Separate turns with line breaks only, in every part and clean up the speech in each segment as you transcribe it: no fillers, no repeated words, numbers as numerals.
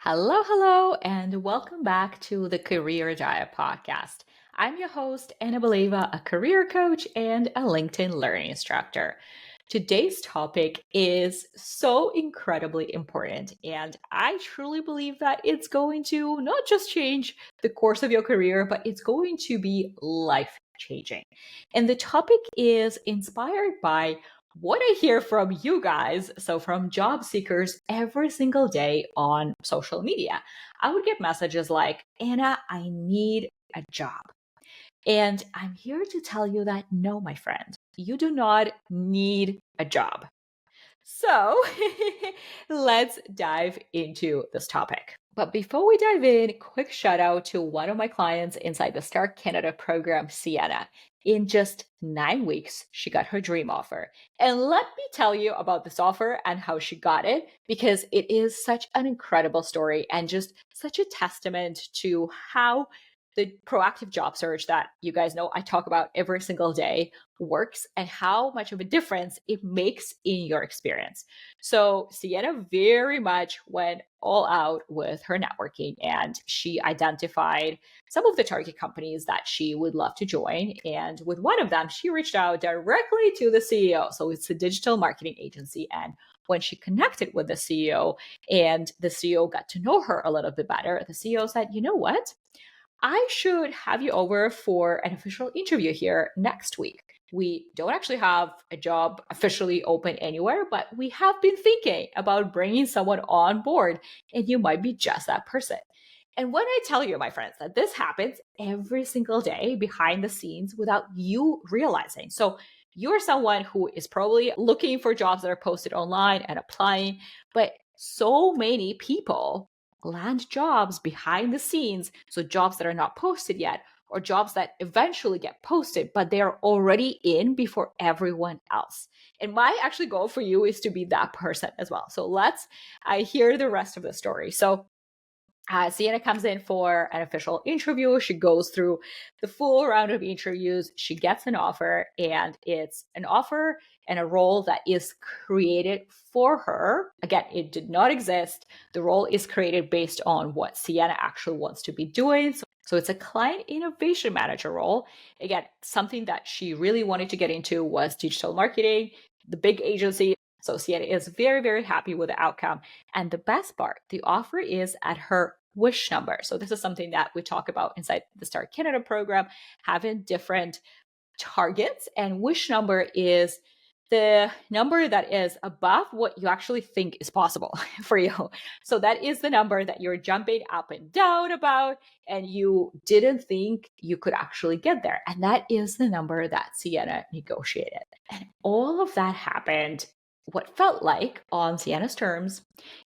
Hello, and welcome back to the Career Diet Podcast. I'm your host, Anna Beleva, a career coach and a LinkedIn learning instructor. Today's topic is so incredibly important, and I truly believe that it's going to not just change the course of your career, but it's going to be life changing. And the topic is inspired by what I hear from you guys, so from job seekers every single day on social media. I would get messages like, Anna, I need a job. And I'm here to tell you that no, my friend, you do not need a job. So let's dive into this topic. But before we dive in, quick shout out to one of my clients inside the Start Canada program, Sienna. In just 9 weeks, she got her dream offer. And let me tell you about this offer and how she got it, because it is such an incredible story and just such a testament to how the proactive job search that you guys know I talk about every single day works and how much of a difference it makes in your experience. So Sienna very much went all out with her networking, and she identified some of the target companies that she would love to join. And with one of them, she reached out directly to the CEO. So it's a digital marketing agency. And when she connected with the CEO and the CEO got to know her a little bit better, the CEO said, you know what? I should have you over for an official interview here next week. We don't actually have a job officially open anywhere, but we have been thinking about bringing someone on board, and you might be just that person. And when I tell you, my friends, that this happens every single day behind the scenes without you realizing. So you're someone who is probably looking for jobs that are posted online and applying, but so many people land jobs behind the scenes. So jobs that are not posted yet, or jobs that eventually get posted, but they are already in before everyone else. And my actually goal for you is to be that person as well. So I hear the rest of the story. So Sienna comes in for an official interview. She goes through the full round of interviews. She gets an offer, and it's an offer and a role that is created for her. Again, it did not exist. The role is created based on what Sienna actually wants to be doing. So it's a client innovation manager role. Again, something that she really wanted to get into was digital marketing, the big agency. So Sienna is very, very happy with the outcome. And the best part, the offer is at her wish number. So this is something that we talk about inside the Start Canada program, having different targets. And wish number is the number that is above what you actually think is possible for you. So that is the number that you're jumping up and down about, and you didn't think you could actually get there. And that is the number that Sienna negotiated. And all of that happened what felt like on Sienna's terms.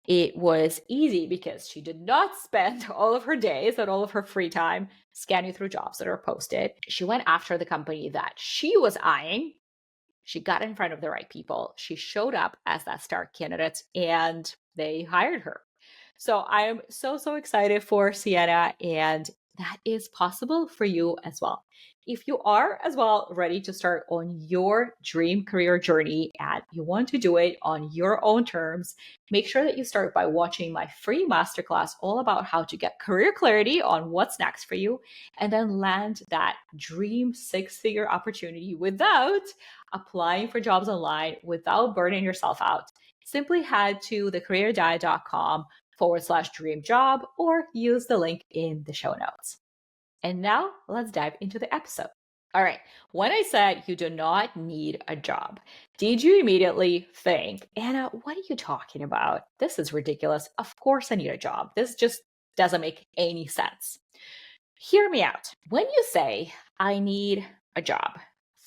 It was easy because she did not spend all of her days and all of her free time scanning through jobs that are posted. She went after the company that she was eyeing. She got in front of the right people. She showed up as that star candidate, and they hired her. So I am so excited for Sienna, and that is possible for you as well. If you are as well ready to start on your dream career journey and you want to do it on your own terms, make sure that you start by watching my free masterclass all about how to get career clarity on what's next for you, and then land that dream 6-figure opportunity without applying for jobs online, without burning yourself out. Simply head to thecareerdiet.com/dream job or use the link in the show notes. And now let's dive into the episode. All right. When I said you do not need a job, did you immediately think, Anna, what are you talking about? This is ridiculous. Of course I need a job. This just doesn't make any sense. Hear me out. When you say, I need a job,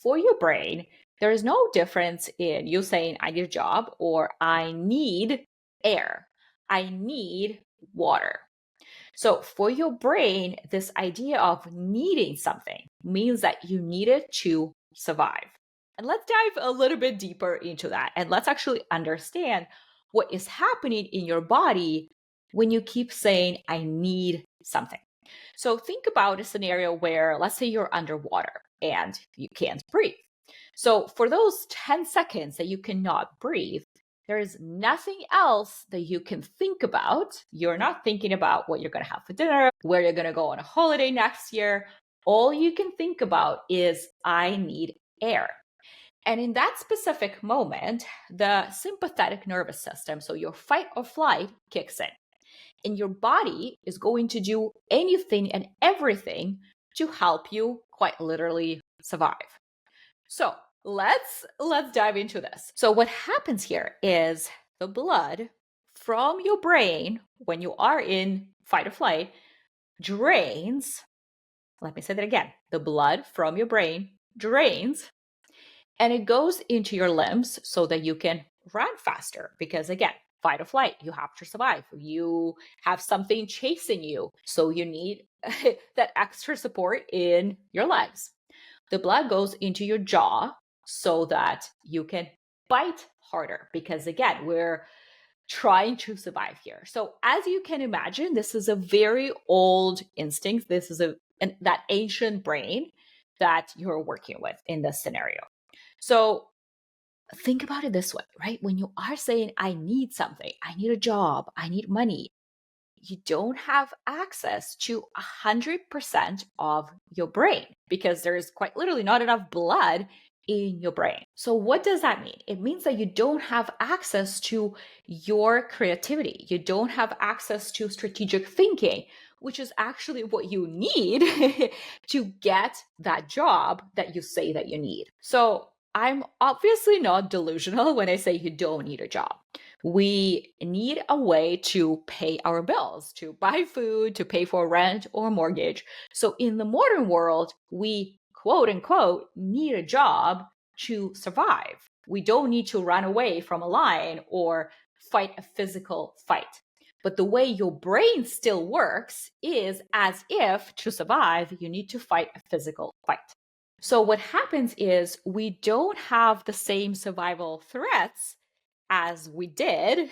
for your brain, there is no difference in you saying, I need a job, or I need air. I need water. So for your brain, this idea of needing something means that you need it to survive. And let's dive a little bit deeper into that. And let's actually understand what is happening in your body when you keep saying, I need something. So think about a scenario where, let's say you're underwater and you can't breathe. So for those 10 seconds that you cannot breathe, There is nothing else that you can think about. You're not thinking about what you're going to have for dinner, where you're going to go on a holiday next year. All you can think about is, I need air. And in that specific moment, the sympathetic nervous system, so your fight or flight, kicks in. And your body is going to do anything and everything to help you quite literally survive. So let's dive into this. So what happens here is the blood from your brain when you are in fight or flight drains. Let me say that again. The blood from your brain drains and it goes into your limbs so that you can run faster. Because again, fight or flight, you have to survive. You have something chasing you. So you need that extra support in your legs. The blood goes into your jaw so that you can bite harder. Because again, we're trying to survive here. So as you can imagine, this is a very old instinct. This is that ancient brain that you're working with in this scenario. So think about it this way, right? When you are saying, I need something, I need a job, I need money, you don't have access to 100% of your brain because there's quite literally not enough blood in your brain. So what does that mean? It means that you don't have access to your creativity. You don't have access to strategic thinking, which is actually what you need to get that job that you say that you need. So I'm obviously not delusional when I say you don't need a job. We need a way to pay our bills, to buy food, to pay for rent or mortgage. So in the modern world, we quote unquote need a job to survive. We don't need to run away from a lion or fight a physical fight. But the way your brain still works is as if to survive, you need to fight a physical fight. So what happens is we don't have the same survival threats as we did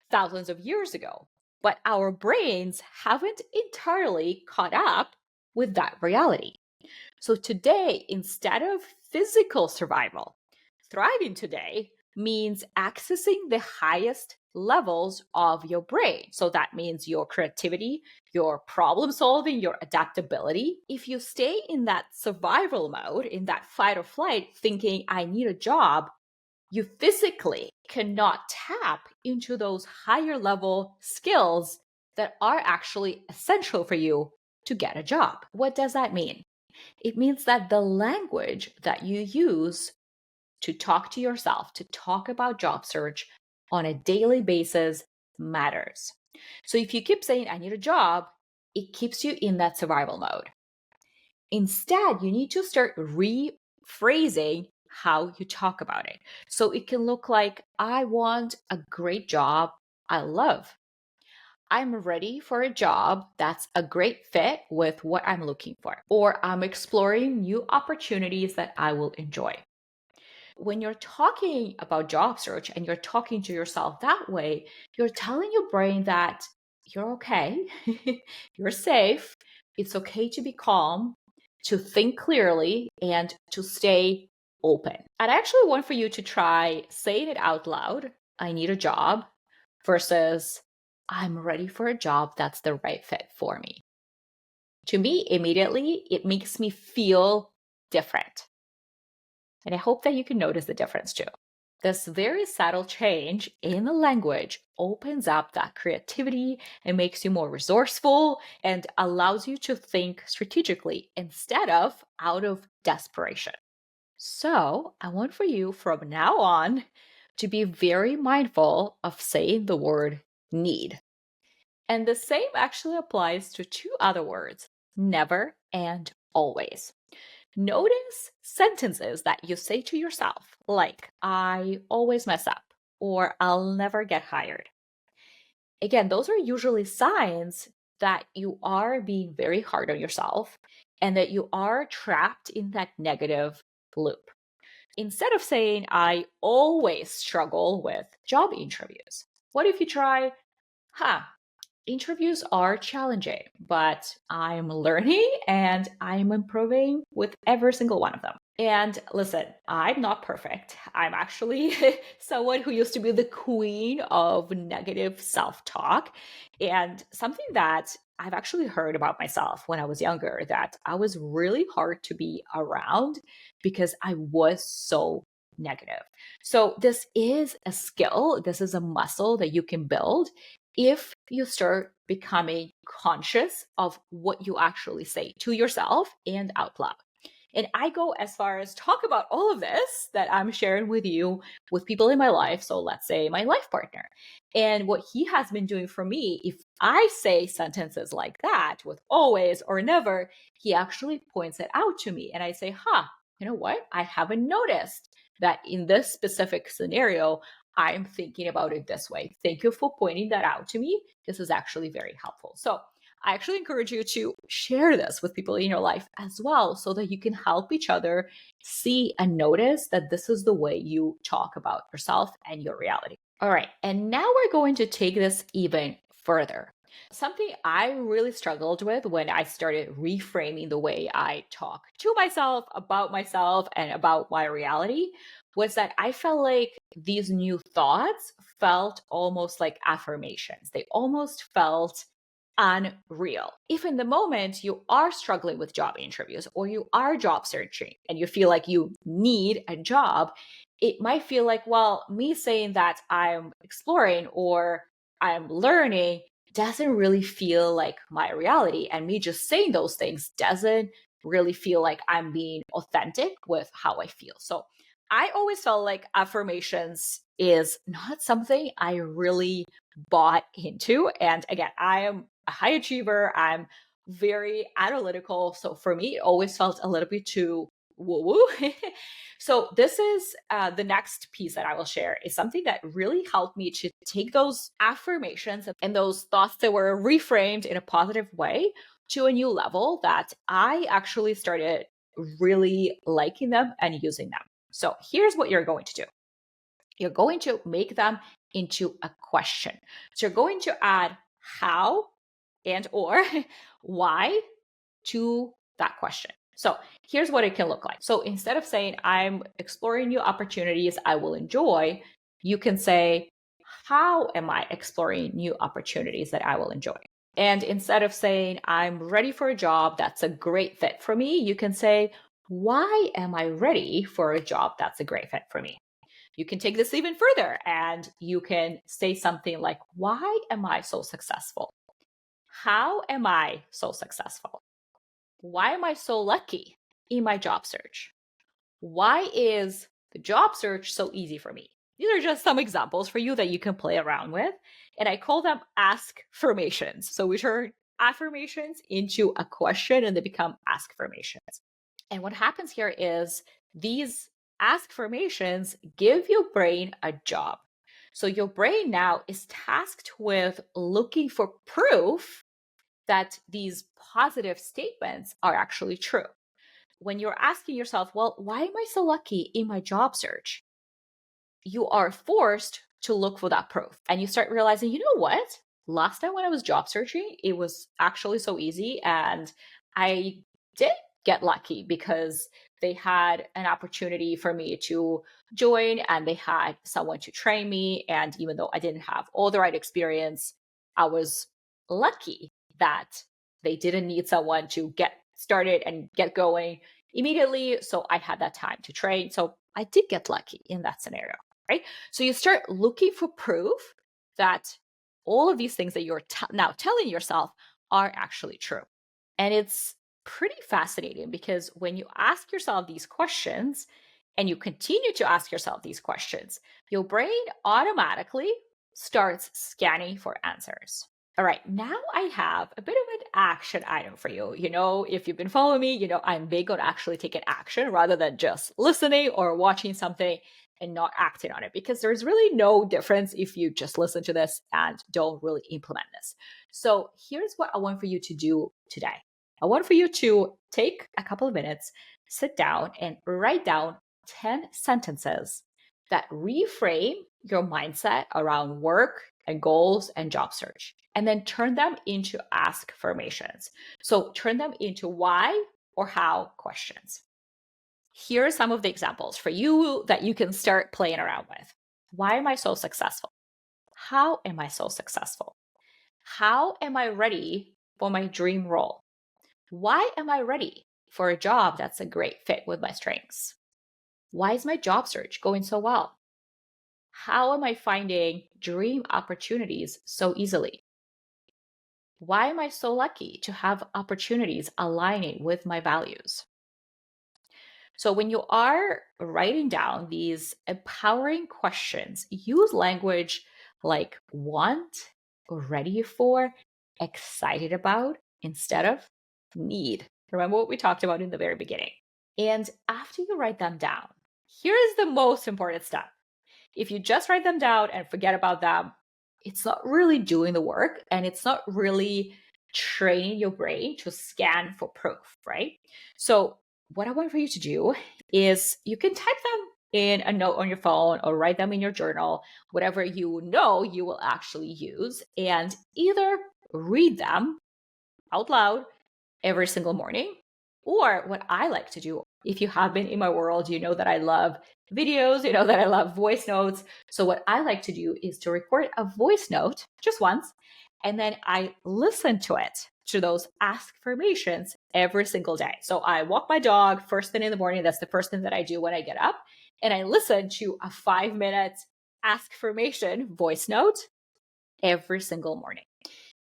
thousands of years ago, but our brains haven't entirely caught up with that reality. So today, instead of physical survival, thriving today means accessing the highest levels of your brain. So that means your creativity, your problem solving, your adaptability. If you stay in that survival mode, in that fight or flight, thinking, I need a job, you physically cannot tap into those higher level skills that are actually essential for you to get a job. What does that mean? It means that the language that you use to talk to yourself, to talk about job search on a daily basis matters. So if you keep saying, I need a job, it keeps you in that survival mode. Instead, you need to start rephrasing how you talk about it. So it can look like, I want a great job I love. I'm ready for a job that's a great fit with what I'm looking for, or I'm exploring new opportunities that I will enjoy. When you're talking about job search and you're talking to yourself that way, you're telling your brain that you're okay, you're safe, it's okay to be calm, to think clearly, and to stay open. I'd actually want for you to try saying it out loud, I need a job, versus I'm ready for a job that's the right fit for me. To me, immediately, it makes me feel different. And I hope that you can notice the difference too. This very subtle change in the language opens up that creativity and makes you more resourceful and allows you to think strategically instead of out of desperation. So I want for you from now on to be very mindful of saying the word need. And the same actually applies to two other words, never and always. Notice sentences that you say to yourself, like, I always mess up, or I'll never get hired. Again, those are usually signs that you are being very hard on yourself and that you are trapped in that negative loop. Instead of saying, I always struggle with job interviews, what if you try, interviews are challenging, but I'm learning and I'm improving with every single one of them. And listen, I'm not perfect. I'm actually someone who used to be the queen of negative self talk. And something that I've actually heard about myself when I was younger, that I was really hard to be around because I was so negative. So, this is a skill, this is a muscle that you can build if you start becoming conscious of what you actually say to yourself and out loud. And I go as far as talk about all of this that I'm sharing with you with people in my life. So let's say my life partner. And what he has been doing for me, if I say sentences like that with always or never, he actually points it out to me. And I say, you know what? I haven't noticed that in this specific scenario, I'm thinking about it this way. Thank you for pointing that out to me. This is actually very helpful. So I actually encourage you to share this with people in your life as well so that you can help each other see and notice that this is the way you talk about yourself and your reality. All right. And now we're going to take this even further. Something I really struggled with when I started reframing the way I talk to myself, and about my reality was that I felt like these new thoughts felt almost like affirmations. They almost felt unreal. If in the moment you are struggling with job interviews or you are job searching and you feel like you need a job, it might feel like, well, me saying that I'm exploring or I'm learning doesn't really feel like my reality. And me just saying those things doesn't really feel like I'm being authentic with how I feel. So I always felt like affirmations is not something I really bought into. And again, I am a high achiever. I'm very analytical. So for me, it always felt a little bit too woo woo. So this is the next piece that I will share is something that really helped me to take those affirmations and those thoughts that were reframed in a positive way to a new level that I actually started really liking them and using them. So here's what you're going to do. You're going to make them into a question. So you're going to add how and or why to that question. So here's what it can look like. So instead of saying, I'm exploring new opportunities I will enjoy, you can say, how am I exploring new opportunities that I will enjoy? And instead of saying, I'm ready for a job that's a great fit for me, you can say, why am I ready for a job that's a great fit for me? You can take this even further and you can say something like, why am I so successful? How am I so successful? Why am I so lucky in my job search? Why is the job search so easy for me? These are just some examples for you that you can play around with. And I call them ask-formations. So we turn affirmations into a question and they become ask-formations. And what happens here is these ask-formations give your brain a job. So your brain now is tasked with looking for proof that these positive statements are actually true. When you're asking yourself, well, why am I so lucky in my job search? You are forced to look for that proof. And you start realizing, you know what? Last time when I was job searching, it was actually so easy. And I did get lucky because they had an opportunity for me to join and they had someone to train me. And even though I didn't have all the right experience, I was lucky that they didn't need someone to get started and get going immediately. So I had that time to train. So I did get lucky in that scenario, right? So you start looking for proof that all of these things that you're now telling yourself are actually true. And it's pretty fascinating because when you ask yourself these questions and you continue to ask yourself these questions, your brain automatically starts scanning for answers. All right, now I have a bit of an action item for you. You know, if you've been following me, you know, I'm big on actually taking action rather than just listening or watching something and not acting on it, because there's really no difference if you just listen to this and don't really implement this. So here's what I want for you to do today. I want for you to take a couple of minutes, sit down and write down 10 sentences that reframe your mindset around work and goals and job search, and then turn them into ask formations. So turn them into why or how questions. Here are some of the examples for you that you can start playing around with. Why am I so successful? How am I so successful? How am I ready for my dream role? Why am I ready for a job that's a great fit with my strengths? Why is my job search going so well? How am I finding dream opportunities so easily? Why am I so lucky to have opportunities aligning with my values? So, when you are writing down these empowering questions, use language like want, ready for, excited about instead of need. Remember what we talked about in the very beginning. And after you write them down, here's the most important step. If you just write them down and forget about them, it's not really doing the work and it's not really training your brain to scan for proof, right? So, what I want for you to do is you can type them in a note on your phone or write them in your journal, whatever you know you will actually use, and either read them out loud every single morning. Or what I like to do, if you have been in my world, you know that I love videos, you know that I love voice notes. So, what I like to do is to record a voice note just once, and then I listen to it, to those affirmations every single day. So, I walk my dog first thing in the morning. That's the first thing that I do when I get up. And I listen to a 5-minute affirmation voice note every single morning.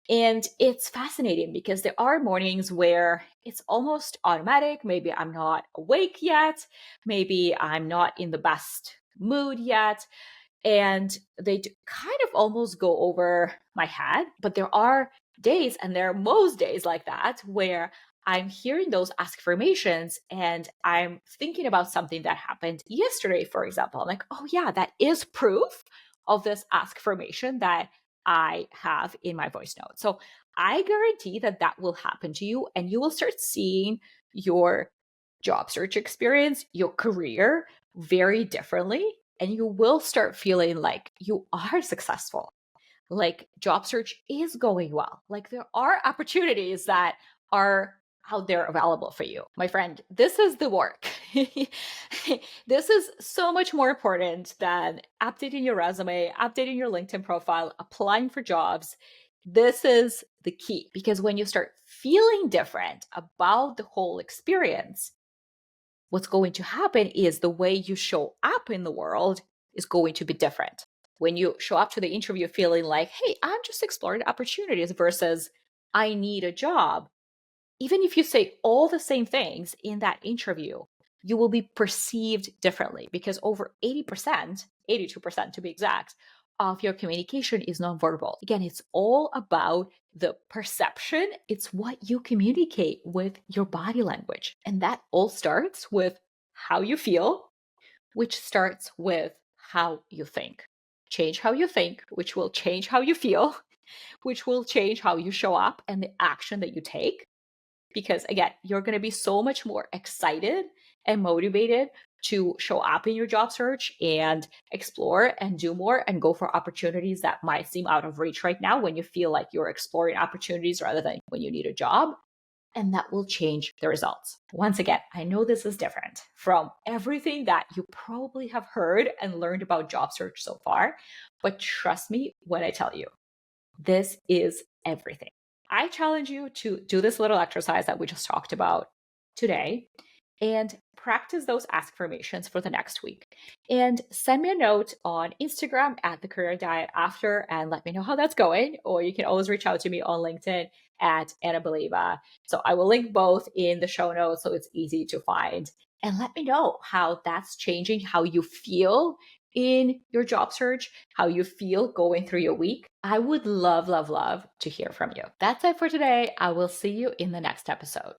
And it's fascinating because there are mornings where it's almost automatic. Maybe I'm not awake yet. Maybe I'm not in the best mood yet. And they kind of almost go over my head. But there are days, and there are most days like that, where I'm hearing those affirmations and I'm thinking about something that happened yesterday, for example. I'm like, oh, yeah, that is proof of this affirmation that I have in my voice note. So I guarantee that that will happen to you, and you will start seeing your job search experience, your career very differently. And you will start feeling like you are successful, like job search is going well, like there are opportunities that are out there available for you. My friend, this is the work. This is so much more important than updating your resume, updating your LinkedIn profile, applying for jobs. This is the key, because when you start feeling different about the whole experience, what's going to happen is the way you show up in the world is going to be different. When you show up to the interview feeling like, hey, I'm just exploring opportunities versus I need a job, even if you say all the same things in that interview, you will be perceived differently, because over 80%, 82% to be exact, of your communication is nonverbal. Again, it's all about the perception. It's what you communicate with your body language. And that all starts with how you feel, which starts with how you think. Change how you think, which will change how you feel, which will change how you show up and the action that you take. Because again, you're going to be so much more excited and motivated to show up in your job search and explore and do more and go for opportunities that might seem out of reach right now, when you feel like you're exploring opportunities rather than when you need a job. And that will change the results. Once again, I know this is different from everything that you probably have heard and learned about job search so far, but trust me when I tell you, this is everything. I challenge you to do this little exercise that we just talked about today and practice those affirmations for the next week. And send me a note on Instagram at The Career Diet after and let me know how that's going. Or you can always reach out to me on LinkedIn at Anna Beleva. So I will link both in the show notes so it's easy to find. And let me know how that's changing how you feel in your job search, how you feel going through your week. I would love, love, love to hear from you. That's it for today. I will see you in the next episode.